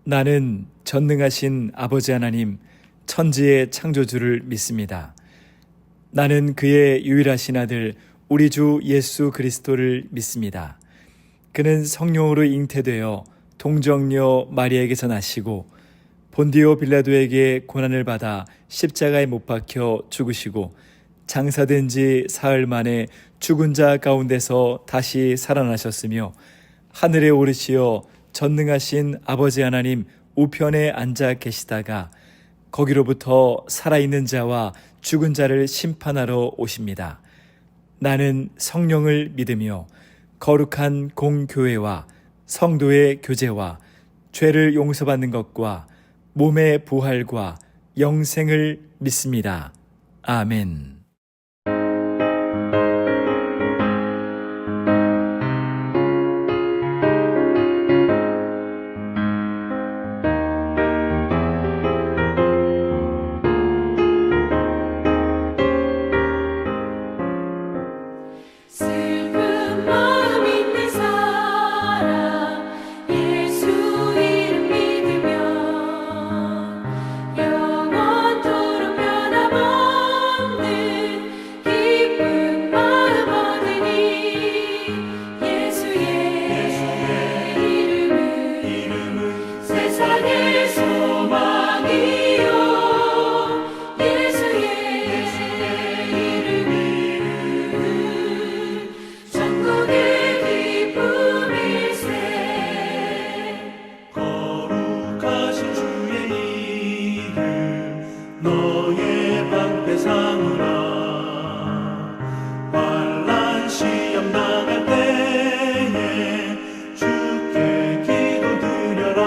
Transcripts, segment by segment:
나는 전능하신 아버지 하나님, 천지의 창조주를 믿습니다. 나는 그의 유일하신 아들, 우리 주 예수 그리스도를 믿습니다. 그는 성령으로 잉태되어 동정녀 마리아에게서 나시고 본디오 빌라도에게 고난을 받아 십자가에 못 박혀 죽으시고 장사된 지 사흘 만에 죽은 자 가운데서 다시 살아나셨으며 하늘에 오르시어 전능하신 아버지 하나님 우편에 앉아 계시다가 거기로부터 살아있는 자와 죽은 자를 심판하러 오십니다. 나는 성령을 믿으며 거룩한 공교회와 성도의 교제와 죄를 용서받는 것과 몸의 부활과 영생을 믿습니다. 아멘. 너의 방패 삼으라. 환난 시험 당할 때에 주께 기도드려라.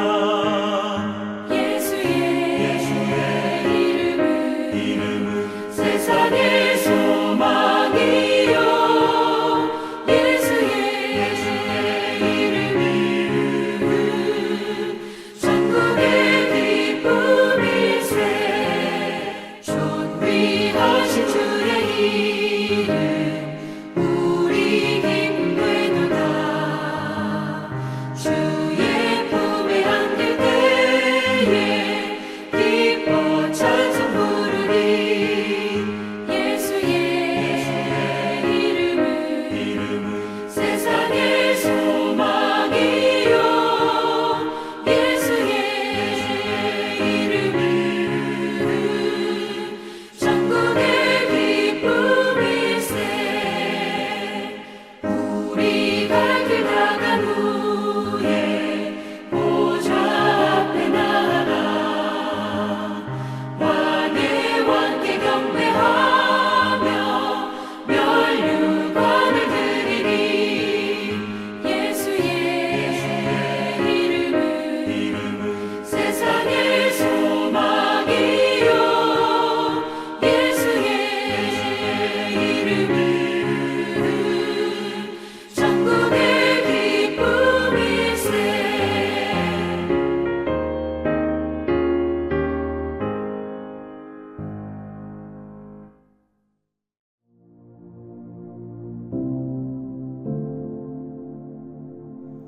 예수의 이름은 세상의 소망이요. 예수의 이름은 천국의 기쁨일세. 존귀하신 주의 이름 우리 기쁨 되도다. 주의 품에 안길 때에 기뻐 찬송 부르리. 예수의 이름은 세상의 소망이요. 예수의 이름은 천국의 기쁨일세. 우리 갈 길 나간 후에 보좌 앞에 나아가 왕의 왕께 경배하며 면류관을 드리리. 예수의 이름은 세상의 소망이요. 예수의 이름은 천국의 기쁨일세.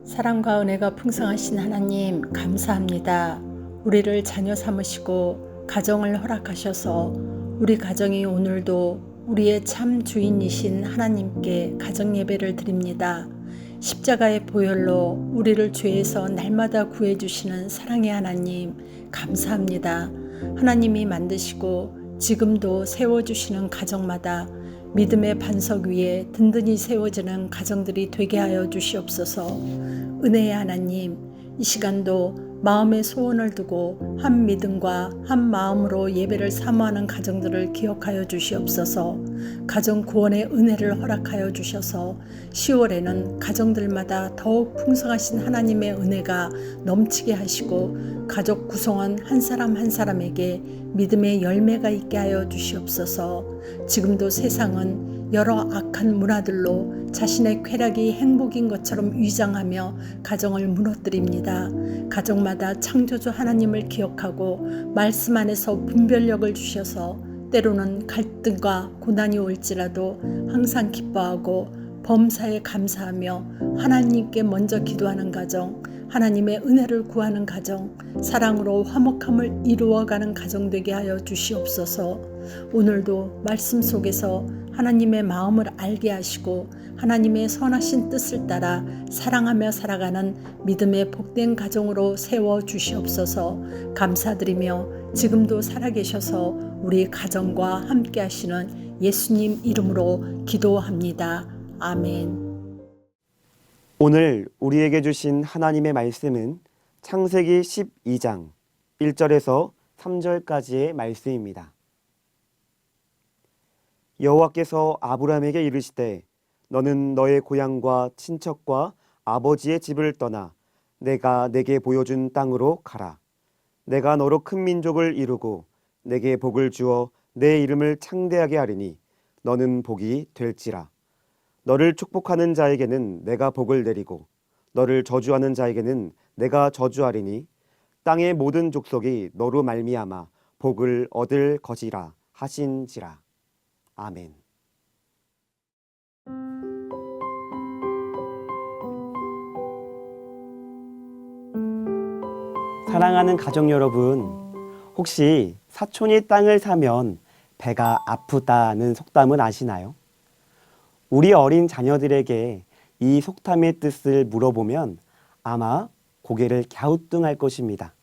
사랑과 은혜가 풍성하신 하나님 감사합니다. 우리를 자녀 삼으시고 가정을 허락하셔서 우리 가정이 오늘도 우리의 참 주인이신 하나님께 가정 예배를 드립니다. 십자가의 보혈로 우리를 죄에서 날마다 구해주시는 사랑의 하나님 감사합니다. 하나님이 만드시고 지금도 세워주시는 가정마다 믿음의 반석 위에 든든히 세워지는 가정들이 되게 하여 주시옵소서. 은혜의 하나님, 이 시간도 마음의 소원을 두고 한 믿음과 한 마음으로 예배를 사모하는 가정들을 기억하여 주시옵소서. 가정 구원의 은혜를 허락하여 주셔서 10월에는 가정들마다 더욱 풍성하신 하나님의 은혜가 넘치게 하시고 가족 구성원 한 사람 한 사람에게 믿음의 열매가 있게 하여 주시옵소서. 지금도 세상은 여러 악한 문화들로 자신의 쾌락이 행복인 것처럼 위장하며 가정을 무너뜨립니다. 가정마다 창조주 하나님을 기억하고 말씀 안에서 분별력을 주셔서 때로는 갈등과 고난이 올지라도 항상 기뻐하고 범사에 감사하며 하나님께 먼저 기도하는 가정, 하나님의 은혜를 구하는 가정, 사랑으로 화목함을 이루어가는 가정 되게 하여 주시옵소서. 오늘도 말씀 속에서 하나님의 마음을 알게 하시고 하나님의 선하신 뜻을 따라 사랑하며 살아가는 믿음의 복된 가정으로 세워 주시옵소서. 감사드리며 지금도 살아계셔서 우리 가정과 함께 하시는 예수님 이름으로 기도합니다. 아멘. 오늘 우리에게 주신 하나님의 말씀은 창세기 12장 1절에서 3절까지의 말씀입니다. 여호와께서 아브라함에게 이르시되 너는 너의 고향과 친척과 아버지의 집을 떠나 내가 내게 보여준 땅으로 가라. 내가 너로 큰 민족을 이루고 내게 복을 주어 내 이름을 창대하게 하리니 너는 복이 될지라. 너를 축복하는 자에게는 내가 복을 내리고 너를 저주하는 자에게는 내가 저주하리니 땅의 모든 족속이 너로 말미암아 복을 얻을 것이라 하신지라. 아멘. 사랑하는 가족 여러분, 혹시 사촌이 땅을 사면 배가 아프다는 속담은 아시나요? 우리 어린 자녀들에게 이 속담의 뜻을 물어보면 아마 고개를 갸우뚱할 것입니다.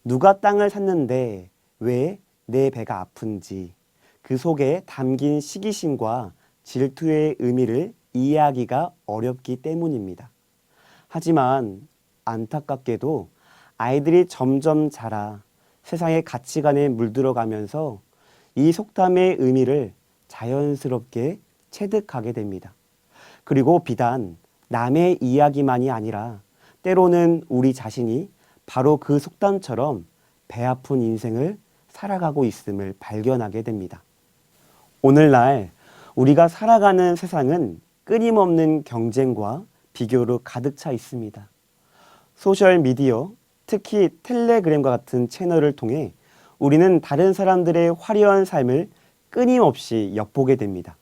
누가 땅을 샀는데 왜 내 배가 아픈지 그 속에 담긴 시기심과 질투의 의미를 이해하기가 어렵기 때문입니다. 하지만 안타깝게도 아이들이 점점 자라 세상의 가치관에 물들어가면서 이 속담의 의미를 자연스럽게 체득하게 됩니다. 그리고 비단 남의 이야기만이 아니라 때로는 우리 자신이 바로 그 속담처럼 배 아픈 인생을 살아가고 있음을 발견하게 됩니다. 오늘날 우리가 살아가는 세상은 끊임없는 경쟁과 비교로 가득 차 있습니다. 소셜미디어, 특히 텔레그램과 같은 채널을 통해 우리는 다른 사람들의 화려한 삶을 끊임없이 엿보게 됩니다.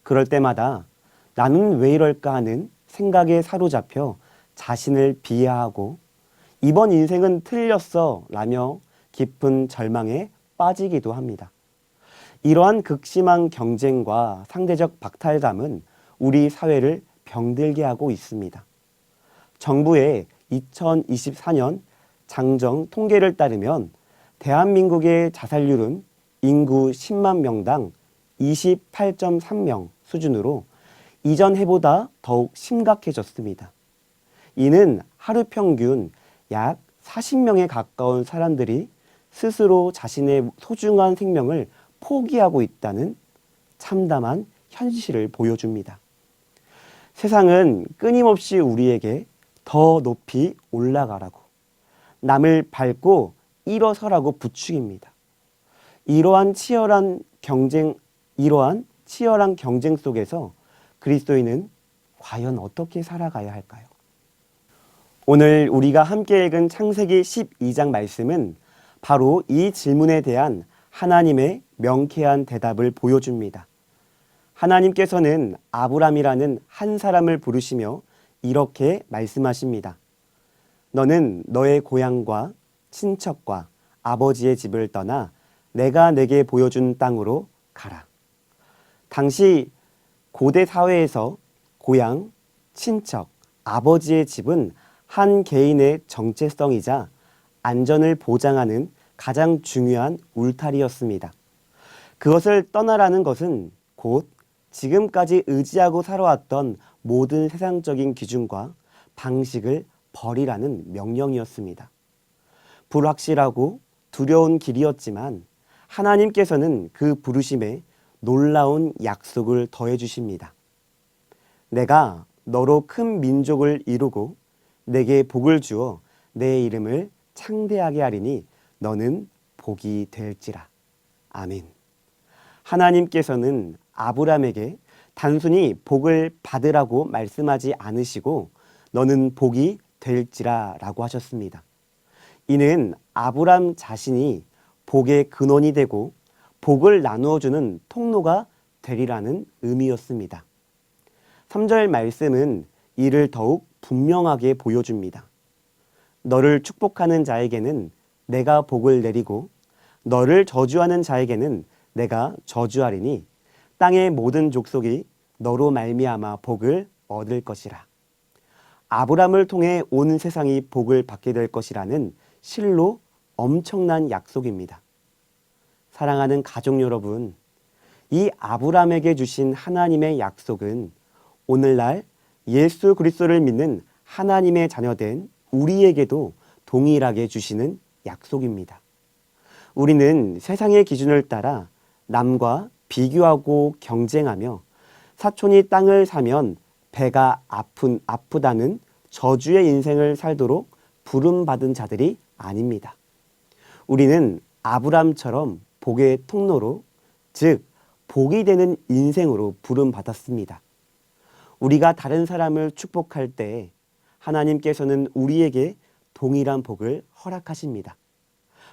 그럴 때마다 나는 왜 이럴까 하는 생각에 사로잡혀 자신을 비하하고 이번 인생은 틀렸어 라며 깊은 절망에 빠지기도 합니다. 이러한 극심한 경쟁과 상대적 박탈감은 우리 사회를 병들게 하고 있습니다. 정부의 2024년 장정 통계를 따르면 대한민국의 자살률은 인구 10만 명당 28.3명 수준으로 이전 해보다 더욱 심각해졌습니다. 이는 하루 평균 약 40명에 가까운 사람들이 스스로 자신의 소중한 생명을 포기하고 있다는 참담한 현실을 보여줍니다. 세상은 끊임없이 우리에게 더 높이 올라가라고, 남을 밟고 일어서라고 부추깁니다. 이러한 치열한 경쟁 속에서 그리스도인은 과연 어떻게 살아가야 할까요? 오늘 우리가 함께 읽은 창세기 12장 말씀은 바로 이 질문에 대한 하나님의 명쾌한 대답을 보여줍니다. 하나님께서는 아브람이라는 한 사람을 부르시며 이렇게 말씀하십니다. 너는 너의 고향과 친척과 아버지의 집을 떠나 내가 내게 보여준 땅으로 가라. 당시 고대 사회에서 고향, 친척, 아버지의 집은 한 개인의 정체성이자 안전을 보장하는 가장 중요한 울타리였습니다. 그것을 떠나라는 것은 곧 지금까지 의지하고 살아왔던 모든 세상적인 기준과 방식을 버리라는 명령이었습니다. 불확실하고 두려운 길이었지만 하나님께서는 그 부르심에 놀라운 약속을 더해 주십니다. 내가 너로 큰 민족을 이루고 내게 복을 주어 내 이름을 창대하게 하리니 너는 복이 될지라. 아멘. 하나님께서는 아브람에게 단순히 복을 받으라고 말씀하지 않으시고 너는 복이 될지라 라고 하셨습니다. 이는 아브람 자신이 복의 근원이 되고 복을 나누어주는 통로가 되리라는 의미였습니다. 3절 말씀은 이를 더욱 분명하게 보여줍니다. 너를 축복하는 자에게는 내가 복을 내리고 너를 저주하는 자에게는 내가 저주하리니 땅의 모든 족속이 너로 말미암아 복을 얻을 것이라. 아브람을 통해 온 세상이 복을 받게 될 것이라는 실로 엄청난 약속입니다. 사랑하는 가족 여러분, 이 아브람에게 주신 하나님의 약속은 오늘날 예수 그리스도를 믿는 하나님의 자녀된 우리에게도 동일하게 주시는 약속입니다. 우리는 세상의 기준을 따라 남과 경쟁하며 사촌이 땅을 사면 배가 아프다는 저주의 인생을 살도록 부름받은 자들이 아닙니다. 우리는 아브람처럼 복의 통로로, 즉 복이 되는 인생으로 부름받았습니다. 우리가 다른 사람을 축복할 때 하나님께서는 우리에게 동일한 복을 허락하십니다.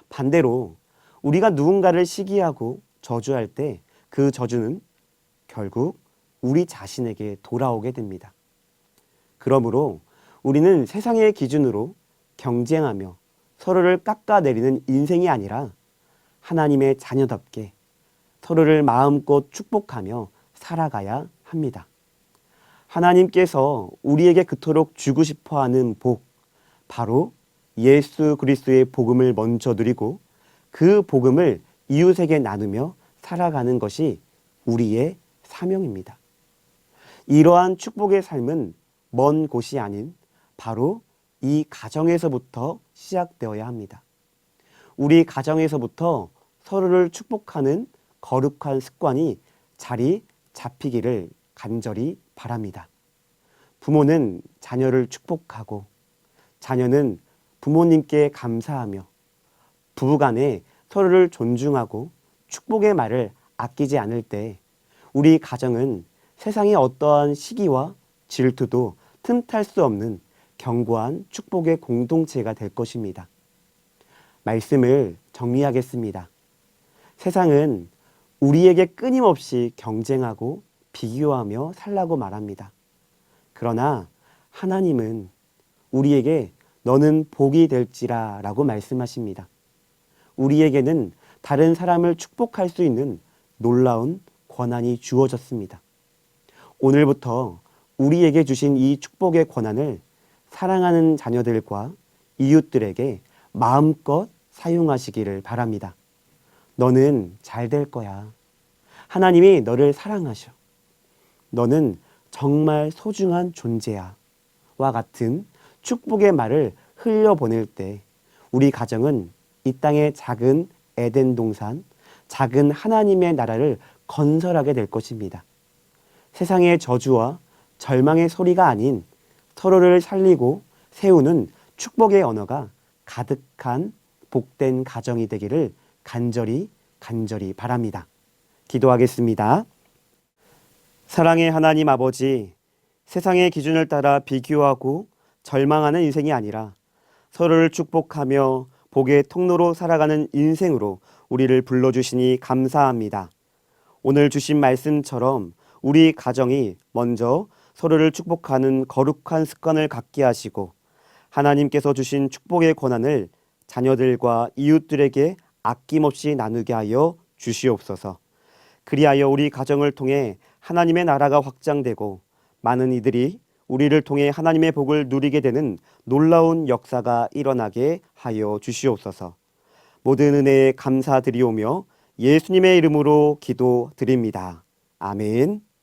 반대로 우리가 누군가를 시기하고 저주할 때 그 저주는 결국 우리 자신에게 돌아오게 됩니다. 그러므로 우리는 세상의 기준으로 경쟁하며 서로를 깎아내리는 인생이 아니라 하나님의 자녀답게 서로를 마음껏 축복하며 살아가야 합니다. 하나님께서 우리에게 그토록 주고 싶어하는 복, 바로 예수 그리스도의 복음을 먼저 누리고 그 복음을 이웃에게 나누며 살아가는 것이 우리의 사명입니다. 이러한 축복의 삶은 먼 곳이 아닌 바로 이 가정에서부터 시작되어야 합니다. 우리 가정에서부터 서로를 축복하는 거룩한 습관이 자리 잡히기를 간절히 바랍니다. 부모는 자녀를 축복하고 자녀는 부모님께 감사하며 부부간에 서로를 존중하고 축복의 말을 아끼지 않을 때 우리 가정은 세상의 어떠한 시기와 질투도 틈탈 수 없는 견고한 축복의 공동체가 될 것입니다. 말씀을 정리하겠습니다. 세상은 우리에게 끊임없이 경쟁하고 비교하며 살라고 말합니다. 그러나 하나님은 우리에게 너는 복이 될지라 라고 말씀하십니다. 우리에게는 다른 사람을 축복할 수 있는 놀라운 권한이 주어졌습니다. 오늘부터 우리에게 주신 이 축복의 권한을 사랑하는 자녀들과 이웃들에게 마음껏 사용하시기를 바랍니다. 너는 잘 될 거야. 하나님이 너를 사랑하셔. 너는 정말 소중한 존재야. 와 같은 축복의 말을 흘려보낼 때 우리 가정은 이 땅의 작은 에덴 동산, 작은 하나님의 나라를 건설하게 될 것입니다. 세상의 저주와 절망의 소리가 아닌 서로를 살리고 세우는 축복의 언어가 가득한 복된 가정이 되기를 간절히 바랍니다. 기도하겠습니다. 사랑의 하나님 아버지, 세상의 기준을 따라 비교하고 절망하는 인생이 아니라 서로를 축복하며 복의 통로로 살아가는 인생으로 우리를 불러주시니 감사합니다. 오늘 주신 말씀처럼 우리 가정이 먼저 서로를 축복하는 거룩한 습관을 갖게 하시고 하나님께서 주신 축복의 권한을 자녀들과 이웃들에게 아낌없이 나누게 하여 주시옵소서. 그리하여 우리 가정을 통해 하나님의 나라가 확장되고 많은 이들이 우리를 통해 하나님의 복을 누리게 되는 놀라운 역사가 일어나게 하여 주시옵소서. 모든 은혜에 감사드리오며 예수님의 이름으로 기도드립니다. 아멘.